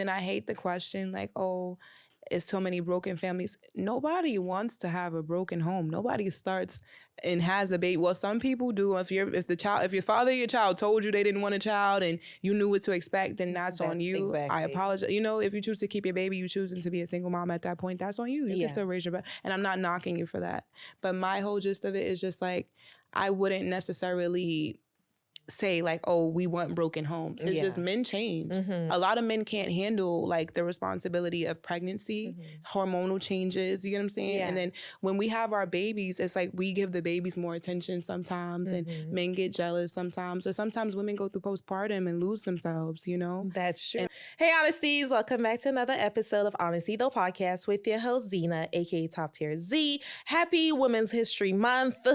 And I hate the question like, oh, it's so many broken families. Nobody wants to have a broken home. Nobody starts and has a baby. Well, some people do. If your father or your child told you they didn't want a child and you knew what to expect, then that's on you. Exactly. I apologize. If you choose to keep your baby, you choosing to be a single mom at that point, that's on you. You can still raise your baby. And I'm not knocking you for that. But my whole gist of it is just like, I wouldn't necessarily say like, oh, we want broken homes. It's just men change. A lot of men can't handle like the responsibility of pregnancy, hormonal changes, you get what I'm saying? And then when we have our babies, it's like we give the babies more attention sometimes and men get jealous sometimes, or sometimes women go through postpartum and lose themselves, That's true. Hey, Honesties, welcome back to another episode of Honesty Though Podcast with your host, Zena, aka Top Tier Z. Happy Women's History Month.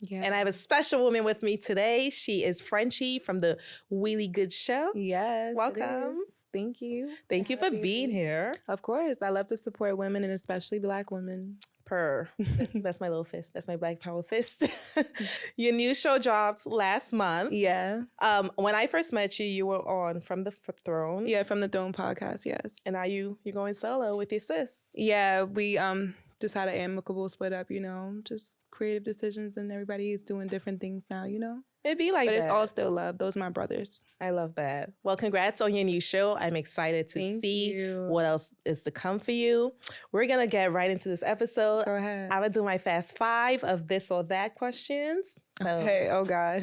Yeah. And I have a special woman with me today. She is Frenchy from the WheelyGoodShow. Yes. Welcome. Thank you. Thank you for being here. Of course. I love to support women and especially Black women. That's my little fist. That's my Black Power fist. Your new show dropped last month. Yeah. When I first met you, you were on From the Throne. Yeah, From the Throne podcast, yes. And now you're going solo with your sis. Yeah, we just had an amicable split up, just creative decisions, and everybody is doing different things now, It'd be like that. But it's all still love. Those are my brothers. I love that. Well, congrats on your new show. I'm excited to see what else is to come for you. We're going to get right into this episode. Go ahead. I'm going to do my fast 5 of this or that questions. So. Okay. Oh, God.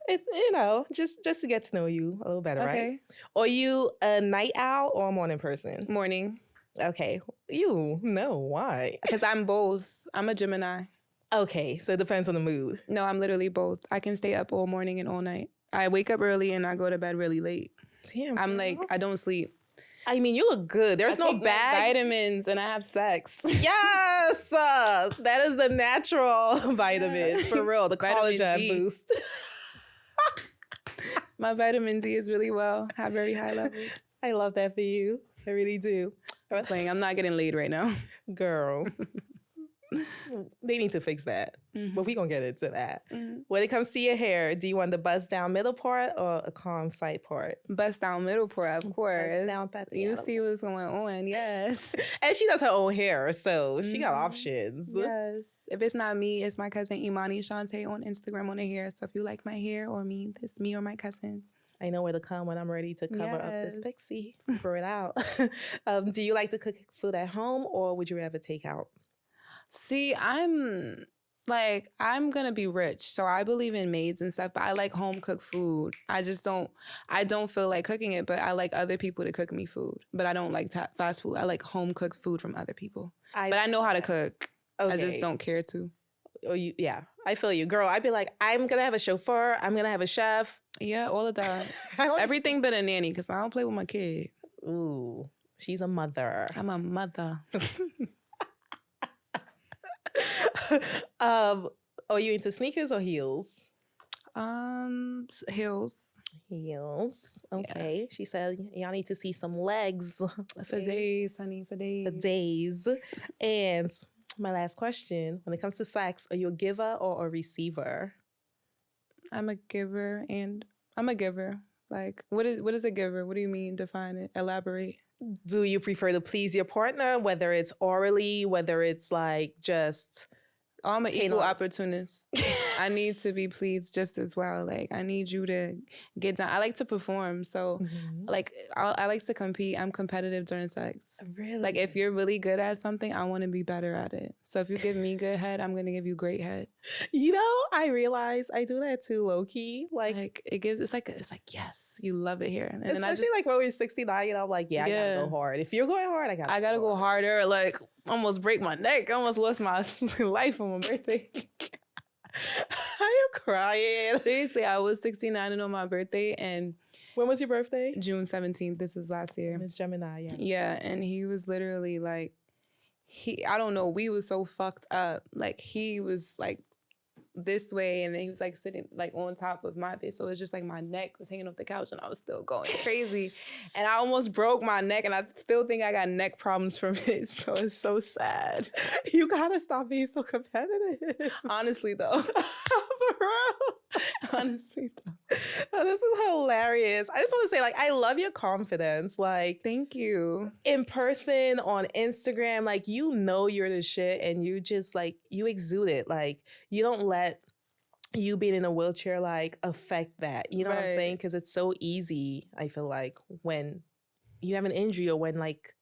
It's, just to get to know you a little better, okay. Right? Are you a night owl or a morning person? Morning. Okay. Why? Because I'm both. I'm a Gemini. Okay, so it depends on the mood. No, I'm literally both. I can stay up all morning and all night. I wake up early and I go to bed really late. Damn, I'm like, I don't sleep. I mean, you look good. There's no bad vitamins and I have sex. Yes, that is a natural vitamin for real. The collagen boost. My vitamin D is really well. Have very high levels. I love that for you. I really do. I'm not getting laid right now, girl. They need to fix that. But we're going to get into that. When it comes to your hair, do you want the bust down middle part or a calm side part? Bust down middle part, of course. Down you see what's going on, yes. And she does her own hair, so she got options. Yes. If it's not me, it's my cousin Imani Shante on Instagram on the hair. So if you like my hair or me, it's me or my cousin. I know where to come when I'm ready to cover up this pixie. Throw it out. Do you like to cook food at home or would you rather take out? See, I'm going to be rich. So I believe in maids and stuff, but I like home cooked food. I don't feel like cooking it, but I like other people to cook me food. But I don't like fast food. I like home cooked food from other people. But I know how to cook. Okay. I just don't care to. Yeah, I feel you. Girl, I'd be like, I'm going to have a chauffeur. I'm going to have a chef. Yeah, all of that. Everything but a nanny because I don't play with my kid. Ooh, she's a mother. I'm a mother. Are you into sneakers or heels? Heels. Heels. Okay. Yeah. She said y'all need to see some legs. For days, honey, for days. For days. And my last question, when it comes to sex, are you a giver or a receiver? I'm a giver and I'm a giver. Like, what is a giver? What do you mean? Define it. Elaborate. Do you prefer to please your partner, whether it's orally, whether it's like just... I'm an equal opportunist. I need to be pleased just as well. Like, I need you to get down. I like to perform. So, like, I like to compete. I'm competitive during sex. Really? Like, if you're really good at something, I want to be better at it. So, if you give me good head, I'm going to give you great head. I realize I do that too, low-key. Like it's like, yes, you love it here. And especially like when we're 69, I'm like, I gotta go hard. If you're going hard, I gotta go harder. Like, almost break my neck. I almost lost my life on my birthday. I am crying. Seriously, I was 69 on my birthday. And when was your birthday? June 17th. This was last year. Miss Gemini, yeah. Yeah, and he was literally like, I don't know, we was so fucked up. Like, he was like this way, and then he was like sitting like on top of my face. So it's just like my neck was hanging off the couch and I was still going crazy. And I almost broke my neck, and I still think I got neck problems from it. So it's so sad. You gotta stop being so competitive. Honestly though. For real. Honestly though. Oh, this is hilarious. I just want to say, like, I love your confidence. Like, thank you. In person, on Instagram, like, you know you're the shit, and you just like you exude it. Like, you don't let you being in a wheelchair like affect that. You know what I'm saying? Because it's so easy. I feel like when you have an injury or when like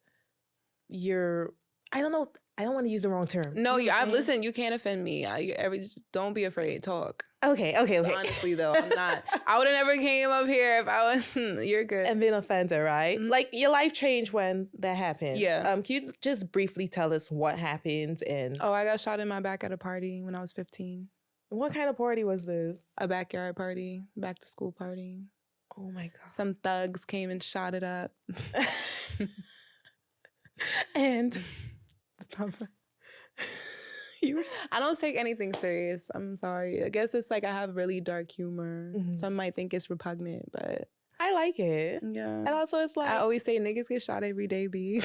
you're, I don't know. I don't want to use the wrong term. No, listen. You can't offend me. Just don't be afraid. Talk. Okay. Honestly, though, I'm not. I would have never came up here if I was. You're good. And been offended, right? Mm-hmm. Like your life changed when that happened. Yeah. Can you just briefly tell us what happened? And I got shot in my back at a party when I was 15. What kind of party was this? A backyard party, back to school party. Oh my God. Some thugs came and shot it up. And stop. I don't take anything serious. I'm sorry. I guess it's like I have really dark humor. Mm-hmm. Some might think it's repugnant, but I like it. Yeah. And also it's like I always say niggas get shot every day, B.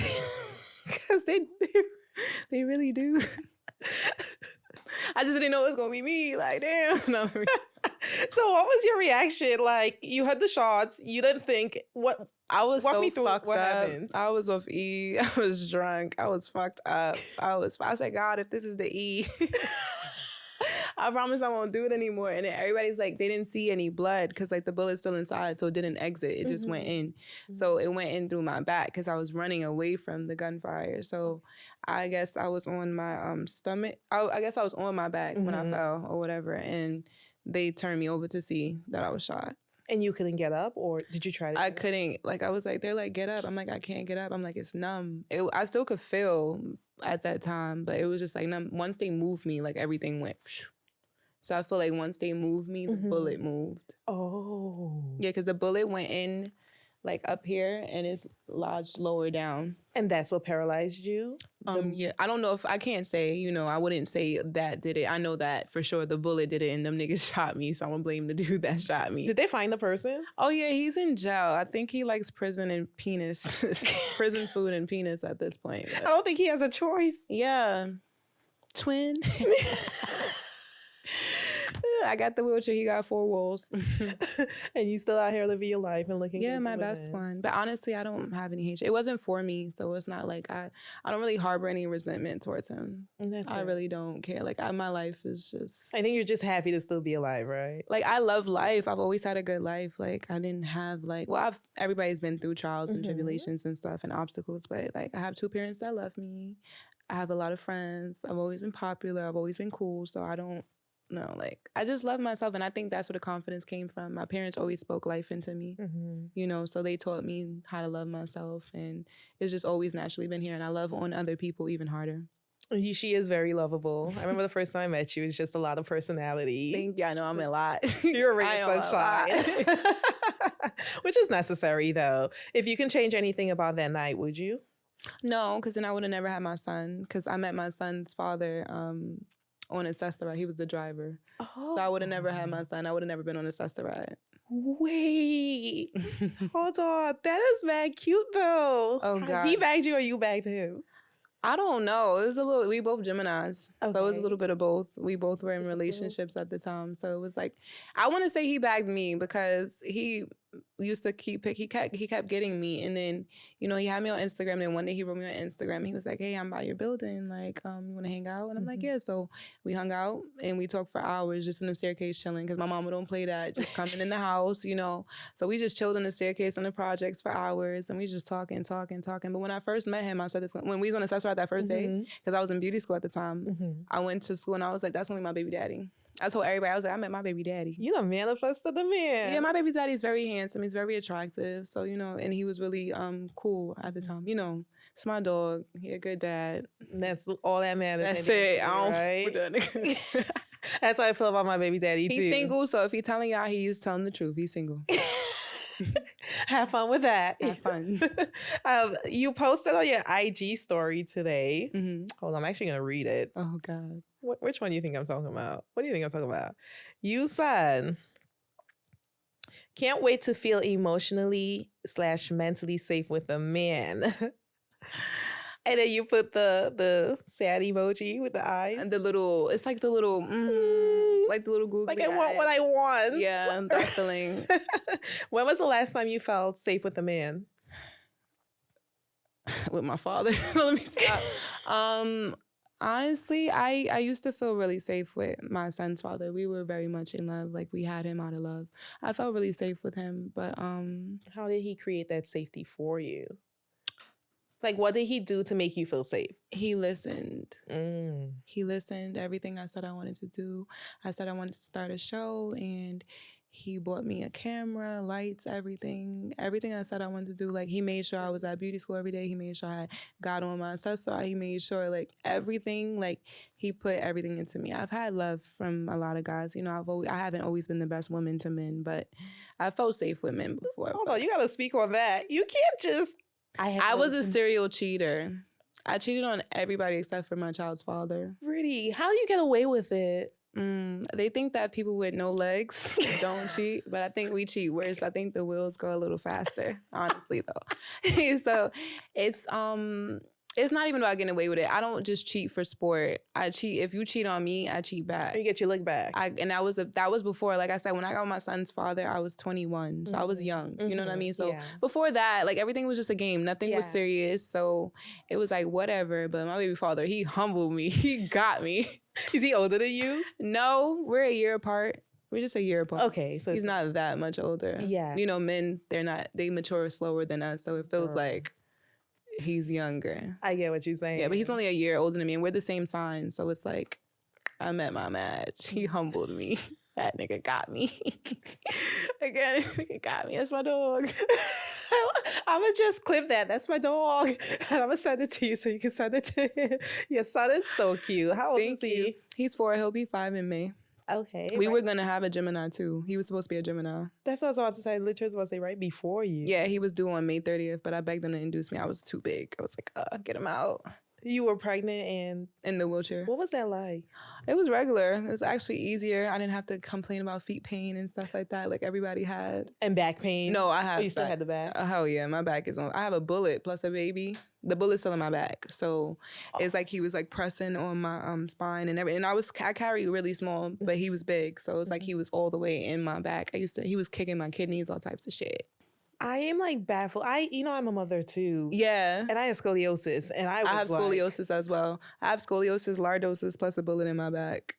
Because they really do. I just didn't know it was gonna be me. Like, damn. No. So what was your reaction? Like, you had the shots. You didn't think what? I was walk so me through fucked what up. happened. I was off E. I was drunk. I was fucked up. I said, God, if this is the E, I promise I won't do it anymore. And then everybody's like, they didn't see any blood because like the bullet's still inside, so it didn't exit. It just went in. So it went in through my back because I was running away from the gunfire. So I guess I was on my stomach. I guess I was on my back when I fell or whatever, and they turned me over to see that I was shot. And you couldn't get up, or did you try to? I couldn't. Like, I was like, they're like, get up. I'm like, I can't get up. I'm like, it's numb. I still could feel at that time, but it was just like numb. Once they moved me, like everything went. So I feel like once they moved me, the bullet moved. Oh. Yeah, because the bullet went in like up here and it's lodged lower down. And that's what paralyzed you? Yeah, I don't know if I can't say, I wouldn't say that did it. I know that for sure the bullet did it and them niggas shot me. So I'm gonna blame the dude that shot me. Did they find the person? Oh yeah, he's in jail. I think he likes prison and penis. Prison food and penis at this point. But. I don't think he has a choice. Yeah. Twin. I got the wheelchair. He got 4 walls. And you still out here living your life and looking good. Yeah, my best one. But honestly, I don't have any hatred. It wasn't for me, so it's not like I don't really harbor any resentment towards him. I really don't care. Like my life is just. I think you're just happy to still be alive, right? Like I love life. I've always had a good life. Like I didn't have everybody's been through trials and tribulations and stuff and obstacles, but like I have 2 parents that love me. I have a lot of friends. I've always been popular. I've always been cool. So I don't. No, like I just love myself, and I think that's where the confidence came from. My parents always spoke life into me, so they taught me how to love myself, and it's just always naturally been here. And I love on other people even harder. She is very lovable. I remember the first time I met you, it's just a lot of personality. Thank you. I know I'm a lot. You're a ray of sunshine, which is necessary though. If you can change anything about that night, would you? No, because then I would have never had my son. Because I met my son's father. On a Cessna ride. He was the driver. Oh. So I would have never had my son. I would have never been on a Cessna ride. Wait. Hold on. That is mad cute though. Oh God. He bagged you or you bagged him? I don't know. It was we both Geminis. Okay. So it was a little bit of both. We both were in relationships at the time. So it was like, I want to say he bagged me because he used to he kept getting me. And then, he had me on Instagram. And one day he wrote me on Instagram. He was like, hey, I'm by your building. Like, you want to hang out? And I'm like, yeah. So we hung out and we talked for hours just in the staircase chilling because my mama don't play that. Just coming in the house, So we just chilled in the staircase on the projects for hours. And we just talking. But when I first met him, I said this, when we was on the Cessna that first day, because I was in beauty school at the time, I went to school and I was like, that's only my baby daddy. I told everybody, I was like, I met my baby daddy. You done manifested the man. Yeah, my baby daddy is very handsome. He's very attractive. So, and he was really cool at the time. It's my dog. He a good dad. And that's all that matters. That's it. Right? That's how I feel about my baby daddy, too. He's single, so if he's telling y'all, he's telling the truth. He's single. Have fun with that. Have fun. You posted on your IG story today. Hold on, I'm actually going to read it. Oh, God. Which one do you think I'm talking about? What do you think I'm talking about? You said, can't wait to feel emotionally/mentally safe with a man. And then you put the sad emoji with the eyes. And it's like the little, like the little googly like I want what I want. Yeah, that feeling. When was the last time you felt safe with a man? With my father. Let me stop. Honestly, I used to feel really safe with my son's father. We were very much in love. Like, we had him out of love. I felt really safe with him, but how did he create that safety for you? Like, what did he do to make you feel safe? He listened. He listened. Everything I said I wanted to do. I said I wanted to start a show, and he bought me a camera, lights, everything. Everything I said I wanted to do. Like, he made sure I was at beauty school every day. He made sure I got on my accessory. He made sure, like, everything, like, he put everything into me. I've had love from a lot of guys. You know, I haven't always been the best woman to men, but I felt safe with men before. Hold on, you got to speak on that. You can't just... I was a serial cheater. I cheated on everybody except for my child's father. Really? How do you get away with it? They think that people with no legs don't cheat, but I think we cheat worse. I think the wheels go a little faster, honestly, though. So it's not even about getting away with it. I don't just cheat for sport. I cheat. If you cheat on me, I cheat back. You get your lick back. And that was before, like I said, when I got with my son's father, I was 21. So I was young. You know what I mean? So before that, like, everything was just a game. Nothing was serious. So it was like, whatever. But my baby father, he humbled me. He got me. Is he older than you? No, we're a year apart. We're just a year apart. Okay. So he's not that much older. Yeah. You know, men, they mature slower than us. So it feels like he's younger. I get what you're saying. Yeah, but he's only a year older than me, and we're the same sign. So it's like, I met my match. He humbled me. That nigga got me. Again, nigga got me. That's my dog. I'm going to just clip that. That's my dog. And I'm going to send it to you so you can send it to him. Your son is so cute. How old is he? He's 4. He'll be 5 in May. Okay. We were going to have a Gemini, too. He was supposed to be a Gemini. That's what I was about to say. Literally was about to say right before you. Yeah, he was due on May 30th, but I begged him to induce me. I was too big. I was like, get him out. You were pregnant and... in the wheelchair. What was that like? It was regular. It was actually easier. I didn't have to complain about feet pain and stuff like that like everybody had. And back pain? No, I have. Oh, you still had the back? Hell yeah, my back is on. I have a bullet plus a baby. The bullet's still in my back. So it's like he was like pressing on my spine and everything. And I carry really small, but he was big. So it's like he was all the way in my back. He was kicking my kidneys, all types of shit. I am like baffled. I'm a mother too. Yeah. And I have scoliosis. And I have scoliosis as well. I have scoliosis, lordosis, plus a bullet in my back.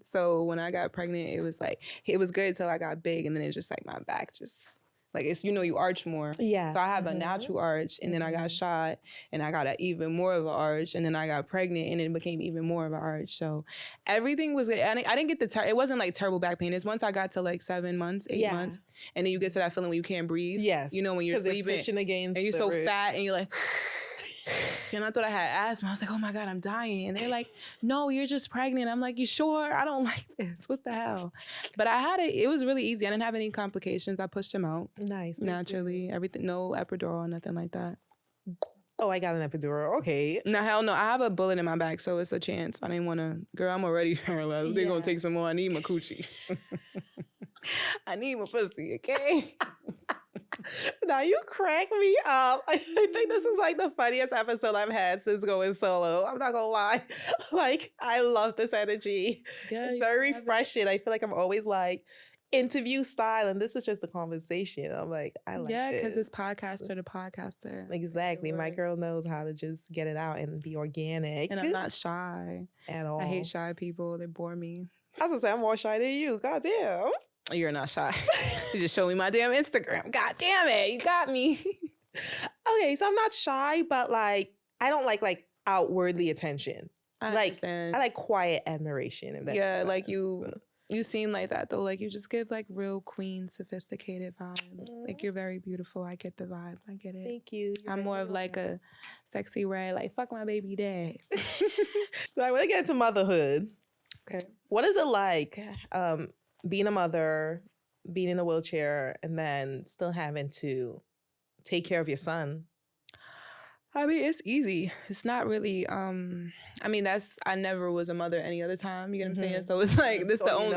So when I got pregnant, it was like, it was good till I got big. And then it's just like my back just, like, it's, you arch more. Yeah. So I have a natural arch, and then I got shot, and I got even more of an arch, and then I got pregnant, and it became even more of an arch. So everything was good. I didn't get it wasn't like terrible back pain. It's once I got to like 7 months, 8 months, and then you get to that feeling when you can't breathe. Yes. You know, when you're sleeping, and you're so fat, and you're like... And I thought I had asthma. I was like, oh my God, I'm dying. And they're like, no, you're just pregnant. I'm like, you sure? I don't like this. What the hell? But I had it. It was really easy. I didn't have any complications. I pushed them out. Nice. Naturally. Everything. No epidural, nothing like that. Oh, I got an epidural. Okay. No, hell no. I have a bullet in my back, so it's a chance. I didn't want to. Girl, I'm already paralyzed. They're going to take some more. I need my coochie. I need my pussy, okay? Now you crack me up. I think this is like the funniest episode I've had since going solo. I'm not gonna lie. Like, I love this energy. Yeah, it's very refreshing. I feel like I'm always like interview style, and this is just a conversation. I'm like, I like yeah, because it's podcaster to podcaster. Exactly. My girl knows how to just get it out and be organic. And I'm not shy at all. I hate shy people. They bore me. I was gonna say, I'm more shy than you. God damn. You're not shy. You just showed me my damn Instagram. God damn it. You got me. Okay, so I'm not shy, but like, I don't like outwardly attention. I understand. I like quiet admiration. If that like you seem like that though. Like, you just give like real queen, sophisticated vibes. Like, you're very beautiful. I get the vibe. I get it. Thank you. I'm more of like a sexy red, like, fuck my baby dad. So I want to get into motherhood. Okay. What is it like being a mother, being in a wheelchair, and then still having to take care of your son? I mean, it's easy. It's not really, I mean, I never was a mother any other time, you get what I'm saying? So it's like, this is all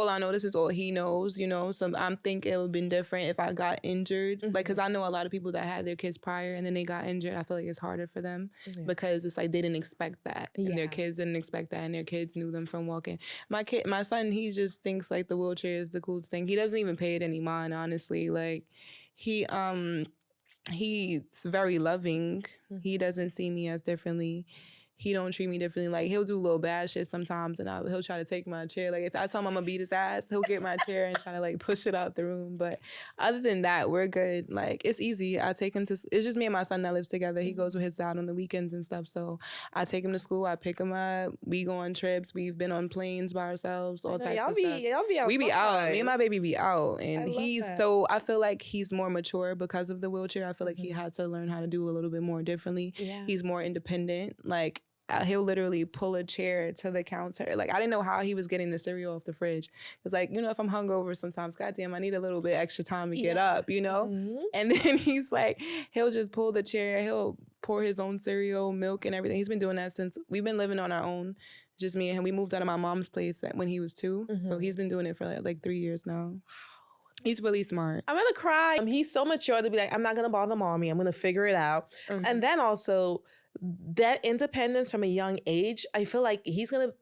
I know. This is all he knows, you know? So I'm thinking it would have been different if I got injured. Like, cause I know a lot of people that had their kids prior and then they got injured. I feel like it's harder for them because it's like, they didn't expect that. And their kids didn't expect that. And their kids knew them from walking. My son, he just thinks like the wheelchair is the coolest thing. He doesn't even pay it any mind, honestly. Like, he's very loving. He doesn't see me as differently. He don't treat me differently. Like, he'll do little bad shit sometimes, and he'll try to take my chair. Like, if I tell him I'm gonna beat his ass, he'll get my chair and try to like push it out the room. But other than that, we're good. Like, it's easy. I take him to. It's just me and my son that lives together. He goes with his dad on the weekends and stuff. So I take him to school. I pick him up. We go on I We've been on planes by ourselves. All types of stuff. Y'all be out. We be out. Me and my baby be out, and I feel like he's more mature because of the wheelchair. I feel like he had to learn how to do a little bit more differently. Yeah. He's more independent. Like, he'll literally pull a chair to the counter. Like, I didn't know how he was getting the cereal off the fridge. It's like, you know, if I'm hungover sometimes, goddamn, I need a little bit extra time to get up, you know? And then he's like, he'll just pull the chair. He'll pour his own cereal, milk, and everything. He's been doing that since we've been living on our own. Just me and him. We moved out of my mom's place when he was 2. So he's been doing it for like 3 years now. He's really smart. I'm gonna cry. He's so mature to be like, I'm not gonna bother mommy. I'm gonna figure it out. And then also, that independence from a young age, I feel like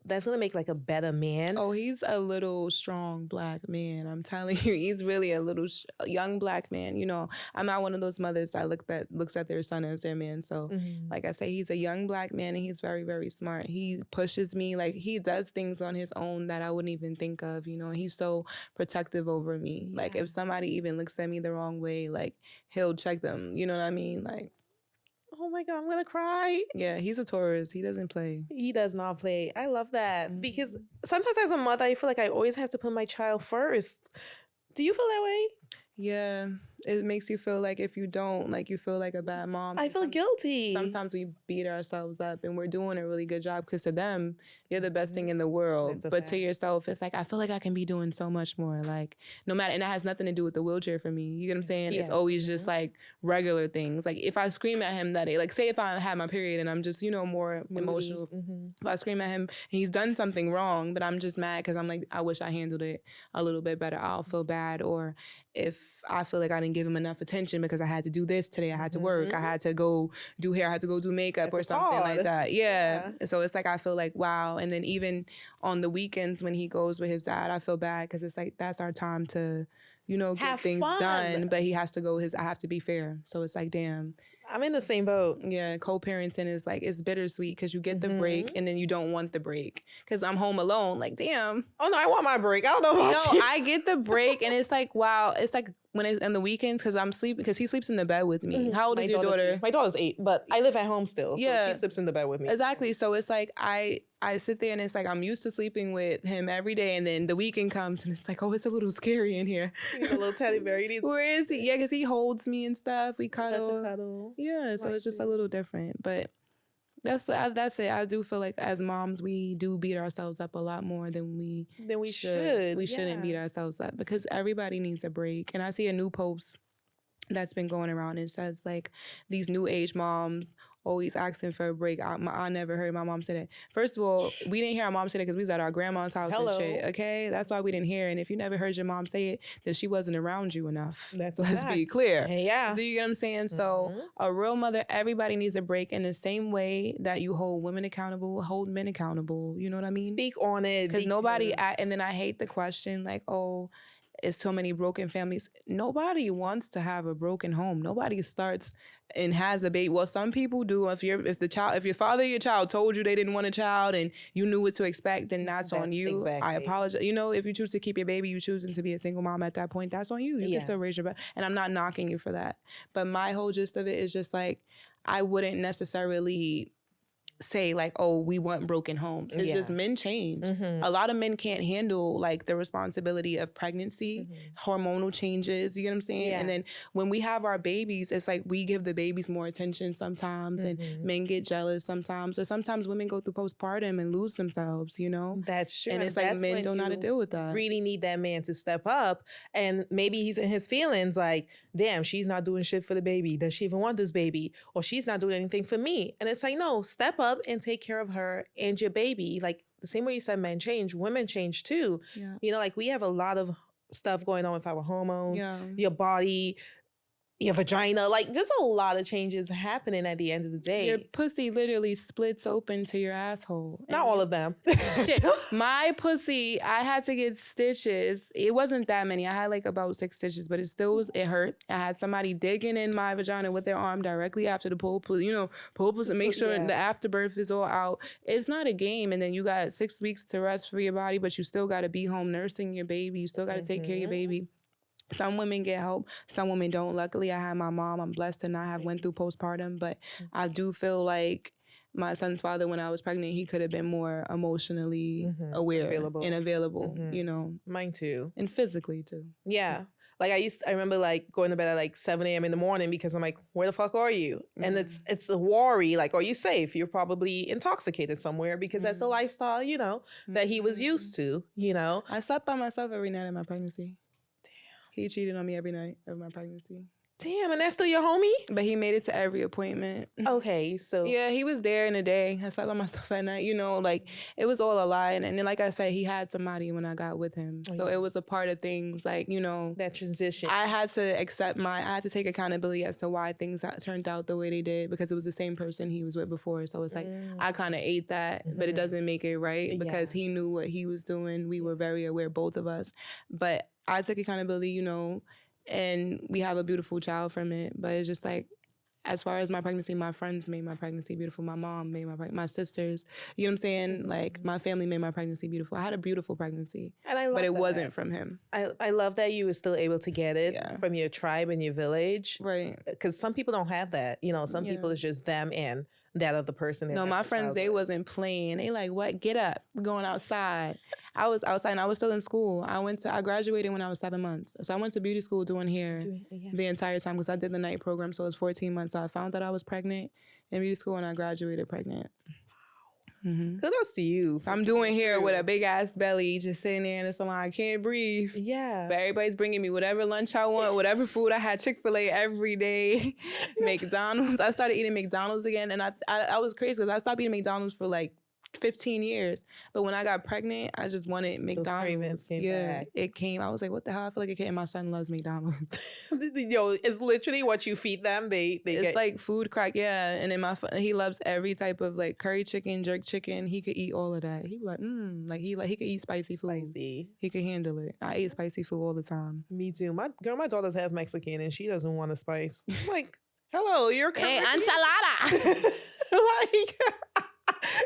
that's gonna make like a better man. Oh, he's a little strong black man. I'm telling you, he's really a little young black man. You know, I'm not one of those mothers that looks at their son as their man. So, like I say, he's a young black man and he's very, very smart. He pushes me, like he does things on his own that I wouldn't even think of. You know, he's so protective over me. Yeah. Like if somebody even looks at me the wrong way, like he'll check them. You know what I mean? Like. Oh my God, I'm gonna cry. Yeah, he's a Taurus. He doesn't play. He does not play. I love that. Because sometimes as a mother, I feel like I always have to put my child first. Do you feel that way? Yeah. It makes you feel like if you don't, like you feel like a bad mom. I feel guilty. Sometimes we beat ourselves up and we're doing a really good job because to them, you're the best thing in the world. But to yourself, it's like, I feel like I can be doing so much more. Like no matter, and that has nothing to do with the wheelchair for me. You get what I'm saying? Yeah. It's always just like regular things. Like if I scream at him that day, like say if I had my period and I'm just, you know, more emotional. If I scream at him and he's done something wrong, but I'm just mad because I'm like, I wish I handled it a little bit better. I'll feel bad. Or if I feel like I didn't give him enough attention because I had to do this today, I had to work, I had to go do hair, I had to go do makeup or something like that. Yeah. So it's like, I feel like, wow. And then even on the weekends when he goes with his dad, I feel bad because it's like, that's our time to, you know, get things done. But he has to go I have to be fair. So it's like, damn. I'm in the same boat. Yeah, co-parenting is like, it's bittersweet because you get the break and then you don't want the break. Because I'm home alone, like, damn. Oh no, I want my break. I don't know about you. No, I get the break and it's like, wow. It's like when it's in the weekends because I'm sleeping, because he sleeps in the bed with me. How old is your daughter? My daughter's 8, but I live at home still. So she sleeps in the bed with me. Exactly. So it's like, I sit there and it's like, I'm used to sleeping with him every day. And then the weekend comes and it's like, oh, it's a little scary in here. You need a little teddy bear. Where is he? Yeah, because he holds me and stuff. We cuddle. Yeah, so it's just a little different. But that's it. I do feel like as moms, we do beat ourselves up a lot more than we should. We shouldn't beat ourselves up because everybody needs a break. And I see a new post that's been going around. It says like these new age moms always asking for a break. I never heard my mom say that. First of all, we didn't hear our mom say that because we was at our grandma's house and shit. Okay, that's why we didn't hear. And if you never heard your mom say it, then she wasn't around you enough. Let's be clear. Yeah. Do you get what I'm saying? So a real mother, everybody needs a break in the same way that you hold women accountable, hold men accountable. You know what I mean? Speak on it. Because nobody. And then I hate the question like, oh, it's so many broken families. Nobody wants to have a broken home. Nobody starts and has a baby. Well, some people do. If your father or your child told you they didn't want a child and you knew what to expect, then that's on you. Exactly. I apologize. You know, if you choose to keep your baby, you choosing to be a single mom at that point, that's on you. You can still raise your baby. And I'm not knocking you for that. But my whole gist of it is just like, I wouldn't necessarily say like, oh, we want broken homes. It's just men change. A lot of men can't handle like the responsibility of pregnancy, hormonal changes, you get what I'm saying? And then when we have our babies, it's like we give the babies more attention sometimes, and men get jealous sometimes, or sometimes women go through postpartum and lose themselves, you know? That's true. And it's like men don't know how to deal with that. Really need that man to step up, and maybe he's in his feelings like, damn, she's not doing shit for the baby. Does she even want this baby? Or she's not doing anything for me. And it's like, no, step up and take care of her and your baby. Like the same way you said men change, women change too. Yeah. You know, like we have a lot of stuff going on with our hormones, your body, your vagina, like just a lot of changes happening at the end of the day. Your pussy literally splits open to your asshole. Not all of them. Shit. My pussy, I had to get stitches. It wasn't that many. I had like about 6 stitches, but it hurt. I had somebody digging in my vagina with their arm directly after the pull, and make sure the afterbirth is all out. It's not a game. And then you got 6 weeks to rest for your body, but you still got to be home nursing your baby. You still got to take care of your baby. Some women get help, some women don't. Luckily, I had my mom. I'm blessed to not have went through postpartum, but I do feel like my son's father, when I was pregnant, he could have been more emotionally aware and available, you know. Mine too. And physically too. Yeah. Like I remember like going to bed at like 7 a.m. in the morning because I'm like, where the fuck are you? And it's a worry, like, are you safe? You're probably intoxicated somewhere because that's the lifestyle, you know, that he was used to, you know. I slept by myself every night of my pregnancy. He cheated on me every night of my pregnancy. Damn, and that's still your homie? But he made it to every appointment. Okay, so... Yeah, he was there in the day. I slept by myself at night, you know, like, it was all a lie. And then, like I said, he had somebody when I got with him. So it was a part of things, like, you know... That transition. I had to take accountability as to why things turned out the way they did, because it was the same person he was with before. So it's like, I kind of ate that, but it doesn't make it right, because he knew what he was doing. We were very aware, both of us. But I took accountability, you know, and we have a beautiful child from it. But it's just like, as far as my pregnancy, my friends made my pregnancy beautiful. My mom made my sisters, you know what I'm saying? Like, my family made my pregnancy beautiful. I had a beautiful pregnancy, and I love but it wasn't from him. I love that you were still able to get it from your tribe and your village. Right. Because some people don't have that. You know, some people, it's just them and that other person. No, my friends, they wasn't playing. They like, what? Get up. We're going outside. I was outside and I was still in school. I graduated when I was 7 months. So I went to beauty school doing hair the entire time, because I did the night program. So it was 14 months. So I found that I was pregnant in beauty school and I graduated pregnant. Kudos to you. I'm doing hair with a big ass belly, just sitting there in the salon. I can't breathe. Yeah. But everybody's bringing me whatever lunch I want, whatever food. I had Chick-fil-A every day, McDonald's. I started eating McDonald's again. And I was crazy, because I stopped eating McDonald's for like 15 years. But when I got pregnant, I just wanted McDonald's. Back. It came. I was like, what the hell? I feel like it came. My son loves McDonald's. Yo, it's literally what you feed them. It's get like food crack, And then he loves every type of like curry chicken, jerk chicken. He could eat all of that. He was like, he could eat spicy food. He could handle it. I ate spicy food all the time. Me too. My daughter's half Mexican and she doesn't want a spice. I'm like, hello, you're Caribbean. Hey, enchilada. Like,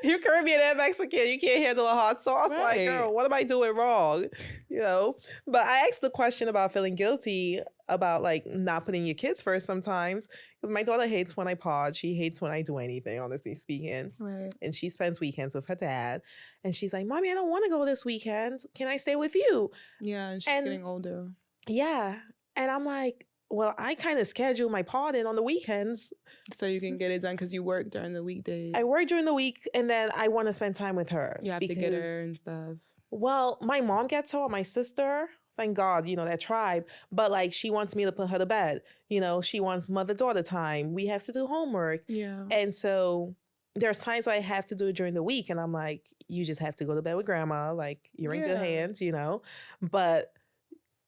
you're Caribbean and Mexican. You can't handle a hot sauce. Right. Like, girl, what am I doing wrong? You know? But I asked the question about feeling guilty about like not putting your kids first sometimes, because my daughter hates when I pod. She hates when I do anything, honestly speaking. Right. And she spends weekends with her dad. And she's like, Mommy, I don't want to go this weekend. Can I stay with you? Yeah, and she's getting older. Yeah. And I'm like, well, I kind of schedule my pod in on the weekends. So you can get it done, because you work during the weekdays. I work during the week, and then I want to spend time with her. You have to get her and stuff. Well, my mom gets her, my sister, thank God, you know, that tribe. But like, she wants me to put her to bed. You know, she wants mother-daughter time. We have to do homework. Yeah. And so there's times where I have to do it during the week, and I'm like, you just have to go to bed with grandma. Like, you're in good hands, you know. But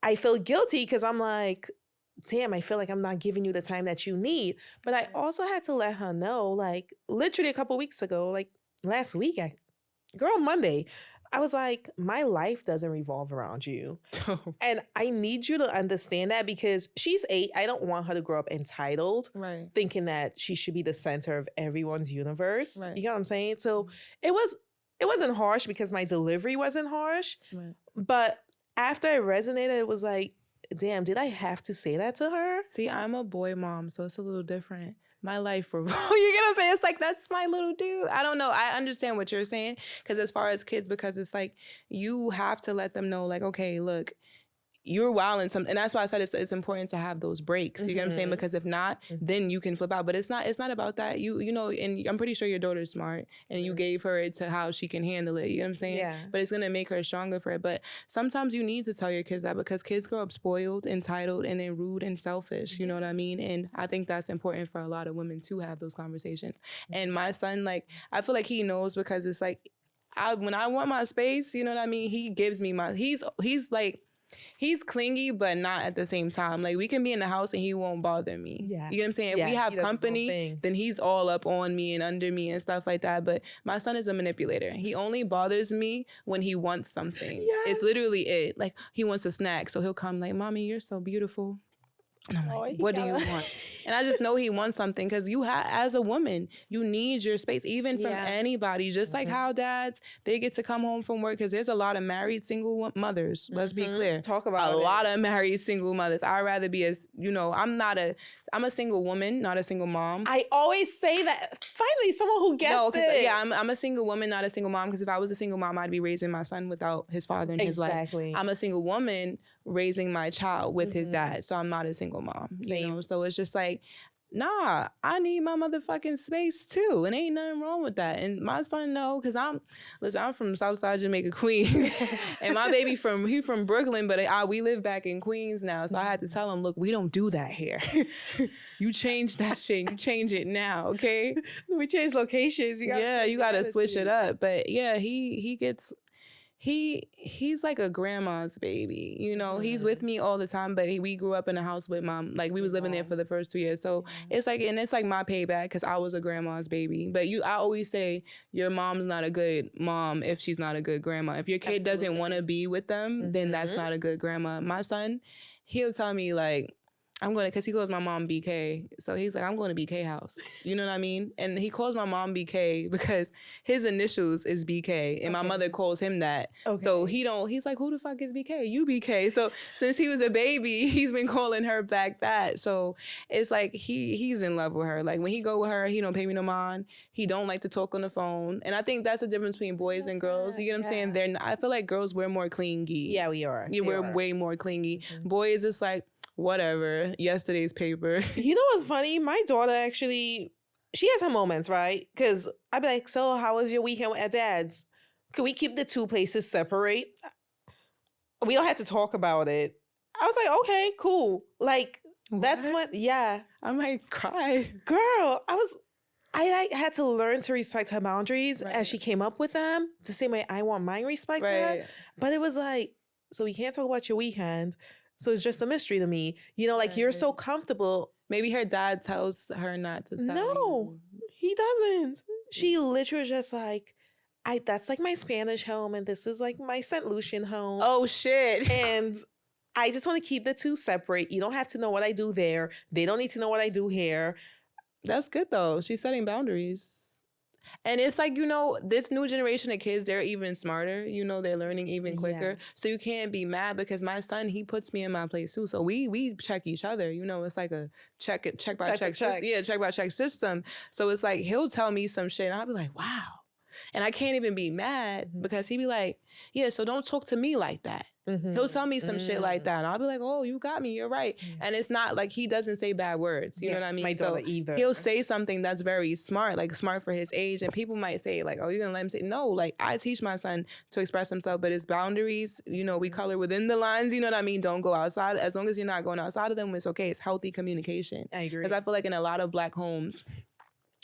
I feel guilty because I'm like, damn, I feel like I'm not giving you the time that you need. But I also had to let her know, like, literally a couple weeks ago, like last week, Monday, I was like, my life doesn't revolve around you. And I need you to understand that, because she's 8. I don't want her to grow up entitled, thinking that she should be the center of everyone's universe. Right. You get what I'm saying? So it wasn't harsh because my delivery wasn't harsh. Right. But after I resonated, it was like, damn, did I have to say that to her? See, I'm a boy mom, so it's a little different. My life revolves. You get what I'm saying? It's like, that's my little dude. I don't know. I understand what you're saying. Because as far as kids, because it's like, you have to let them know, like, okay, look, you're wilding some, and that's why I said it's important to have those breaks. You get what I'm saying? Because if not, then you can flip out. But it's not about that. You know, and I'm pretty sure your daughter's smart, and you gave her it to how she can handle it. You know what I'm saying? Yeah. But it's gonna make her stronger for it. But sometimes you need to tell your kids that, because kids grow up spoiled, entitled, and then rude and selfish. You know what I mean? And I think that's important for a lot of women to have those conversations. And my son, like, I feel like he knows, because it's like, when I want my space, you know what I mean? He gives me my. He's like. He's clingy, but not at the same time. Like, we can be in the house and he won't bother me. Yeah. You know what I'm saying? If we have company, then he's all up on me and under me and stuff like that. But my son is a manipulator. He only bothers me when he wants something. Yes. It's literally it. Like, he wants a snack. So he'll come like, Mommy, you're so beautiful. And I'm like, what do you want? And I just know he wants something, because as a woman, you need your space, even from anybody. Just like how dads, they get to come home from work, because there's a lot of married single mothers. Let's be clear. Talk about a lot of married single mothers. I'd rather be I'm a single woman, not a single mom. I always say that. Finally, someone who gets it. Yeah, I'm a single woman, not a single mom. Because if I was a single mom, I'd be raising my son without his father in his life. I'm a single woman raising my child with his dad. So I'm not a single mom. You know? So it's just like, nah, I need my motherfucking space too. And ain't nothing wrong with that. And my son know, because I'm from Southside Jamaica, Queens. And my baby he from Brooklyn, but we live back in Queens now. So I had to tell him, look, we don't do that here. You change that shit. You change it now, okay? We change locations. You gotta switch it up. But yeah, he gets... He's like a grandma's baby, you know. He's with me all the time, but we grew up in a house with mom. Like, we was living there for the first 2 years, so it's like my payback, because I was a grandma's baby. But I always say, your mom's not a good mom if she's not a good grandma. If your kid doesn't want to be with them, then that's not a good grandma. My son, he'll tell me like, because he calls my mom BK. So he's like, I'm going to BK house. You know what I mean? And he calls my mom BK because his initials is BK. And my mother calls him that. Okay. So he's like, who the fuck is BK? You BK. So since he was a baby, he's been calling her back that. So it's like, he's in love with her. Like, when he go with her, he don't pay me no mind. He don't like to talk on the phone. And I think that's the difference between boys and girls. You get what I'm saying? I feel like girls, we're more clingy. Yeah, we are. We're way more clingy. Boys, it's like, whatever, yesterday's paper. You know what's funny? My daughter actually, she has her moments, right? Because I'd be like, so how was your weekend at dad's? Could we keep the two places separate? We don't have to talk about it. I was like, okay, cool. Like, that's what, I might cry. Girl, I had to learn to respect her boundaries as she came up with them, the same way I want mine respected. But it was like, so we can't talk about your weekend. So it's just a mystery to me. You know, like, you're so comfortable. Maybe her dad tells her not to tell you. No, he doesn't. She literally just like, that's like my Spanish home, and this is like my St. Lucian home. Oh, shit. And I just want to keep the two separate. You don't have to know what I do there. They don't need to know what I do here. That's good, though. She's setting boundaries. And it's like, you know, this new generation of kids, they're even smarter. You know, they're learning even quicker. Yes. So you can't be mad, because my son, he puts me in my place too. So we check each other. You know, it's like a check by check. Yeah, check by check system. So it's like, he'll tell me some shit and I'll be like, wow. And I can't even be mad, because he'd be like, yeah, so don't talk to me like that. He'll tell me some shit like that. And I'll be like, oh, you got me. You're right. And it's not like he doesn't say bad words. You know what I mean? My daughter either. He'll say something that's very smart, like smart for his age. And people might say like, oh, you're going to let him say, no, like, I teach my son to express himself, but his boundaries, you know, we color within the lines. You know what I mean? Don't go outside. As long as you're not going outside of them, it's okay. It's healthy communication. I agree. Because I feel like in a lot of Black homes,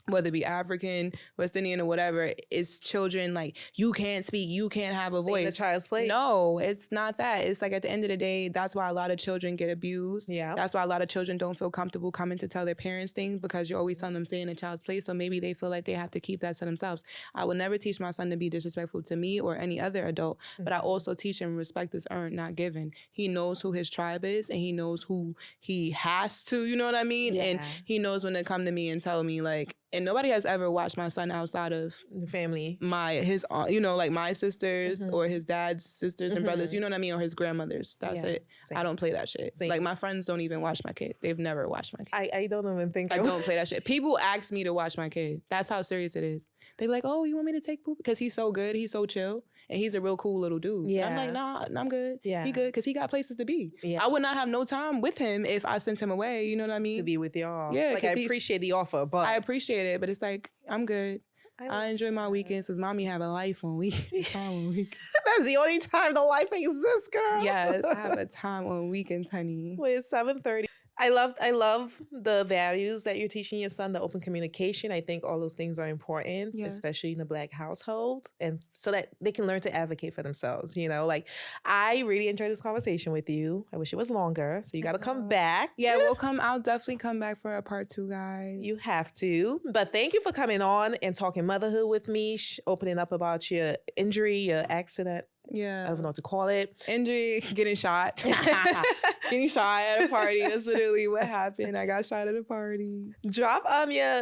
whether it be African, West Indian, or whatever, it's children like, you can't speak, you can't have a voice. The child's play. No, it's not that. It's like, at the end of the day, that's why a lot of children get abused. Yeah. That's why a lot of children don't feel comfortable coming to tell their parents things, because you're always telling them stay in a child's place. So maybe they feel like they have to keep that to themselves. I would never teach my son to be disrespectful to me or any other adult, but I also teach him respect is earned, not given. He knows who his tribe is, and he knows who he has to, you know what I mean? Yeah. And he knows when to come to me and tell me like, And nobody has ever watched my son outside of the family. His like my sisters or his dad's sisters and brothers, you know what I mean? Or his grandmothers. That's it. Same. I don't play that shit. Same. Like my friends don't even watch my kid. They've never watched my kid. I don't even think I don't play that shit. People ask me to watch my kid. That's how serious it is. They be like, oh, you want me to take poop? Because he's so good. He's so chill. And he's a real cool little dude. Yeah. I'm like, nah, I'm good. Yeah. He good because he got places to be. Yeah. I would not have no time with him if I sent him away. You know what I mean? To be with y'all. Yeah. Like I appreciate the offer, but I appreciate it, but it's like, I'm good. I enjoy my weekends because mommy have a life on weekends. That's the only time the life exists, girl. Yes, I have a time on weekends, honey. Well, it's 7:30. I love the values that you're teaching your son, the open communication. I think all those things are important, especially in a Black household, and so that they can learn to advocate for themselves. Like I really enjoyed this conversation with you. I wish it was longer, so you got to come back. Yeah, I'll definitely come back for a part 2, guys. You have to. But thank you for coming on and talking motherhood with me, opening up about your injury, your accident. Yeah. I don't know what to call it. Injury, getting shot. Getting shot at a party. That's literally what happened. I got shot at a party. Drop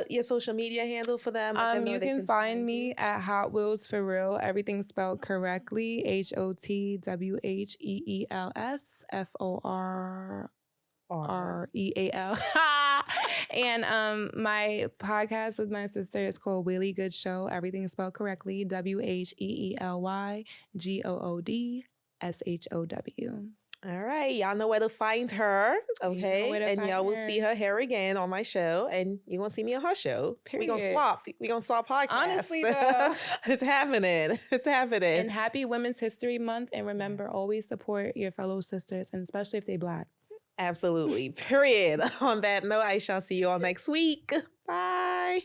your social media handle for them. You can find me at Hot Wheels for Real. Everything spelled correctly. HOTWHEELSFORREAL. And my podcast with my sister is called WheelyGoodShow. Everything is spelled correctly. WheelyGoodShow. All right. Y'all know where to find her. Okay. And y'all will see her hair again on my show. And you're going to see me on her show. We're going to swap. We're going to swap podcasts. Honestly, though. It's happening. It's happening. And happy Women's History Month. And remember, always support your fellow sisters, and especially if they Black. Absolutely. Period. On that note, I shall see you all next week. Bye.